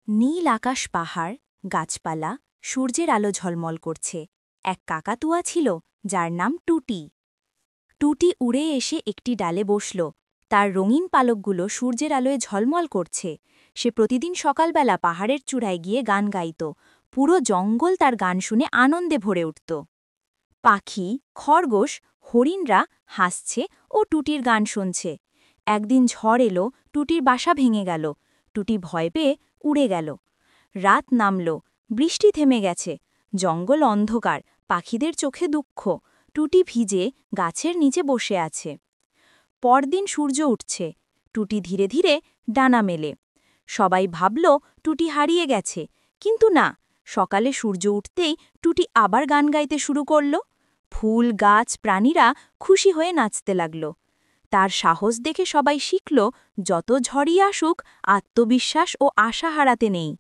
নীল আকাশ, পাহাড়, গাছপালা, সূর্যের আলো ঝলমল করছে। এক কাকাতুয়া ছিল, যার নাম টুটি। টুটি উড়ে এসে একটি ডালে বসল। তার রঙিন পালকগুলো সূর্যের আলোয় ঝলমল করছে। সে প্রতিদিন সকালবেলা পাহাড়ের চূড়ায় গিয়ে গান গাইত। পুরো জঙ্গল তার গান শুনে আনন্দে ভরে উঠত। পাখি, খরগোশ, হরিণরা হাসছে ও টুটির গান শুনছে। একদিন ঝড় এলো, টুটির বাসা ভেঙে গেল। টুটি ভয় পেয়ে উড়ে গেল। রাত নামল, বৃষ্টি থেমে গেছে। জঙ্গল অন্ধকার, পাখিদের চোখে দুঃখ। টুটি ভিজে গাছের নিচে বসে আছে। পরদিন সূর্য উঠছে। টুটি ধীরে ধীরে ডানা মেলে। সবাই ভাবল টুটি হারিয়ে গেছে, কিন্তু না। সকালে সূর্য উঠতেই টুটি আবার গান গাইতে শুরু করল। ফুল, গাছ, প্রাণীরা খুশি হয়ে নাচতে লাগল। তার সাহস দেখে সবাই শিখল, যত ঝড়ই আসুক, আত্মবিশ্বাস ও আশা হারাতে নেই।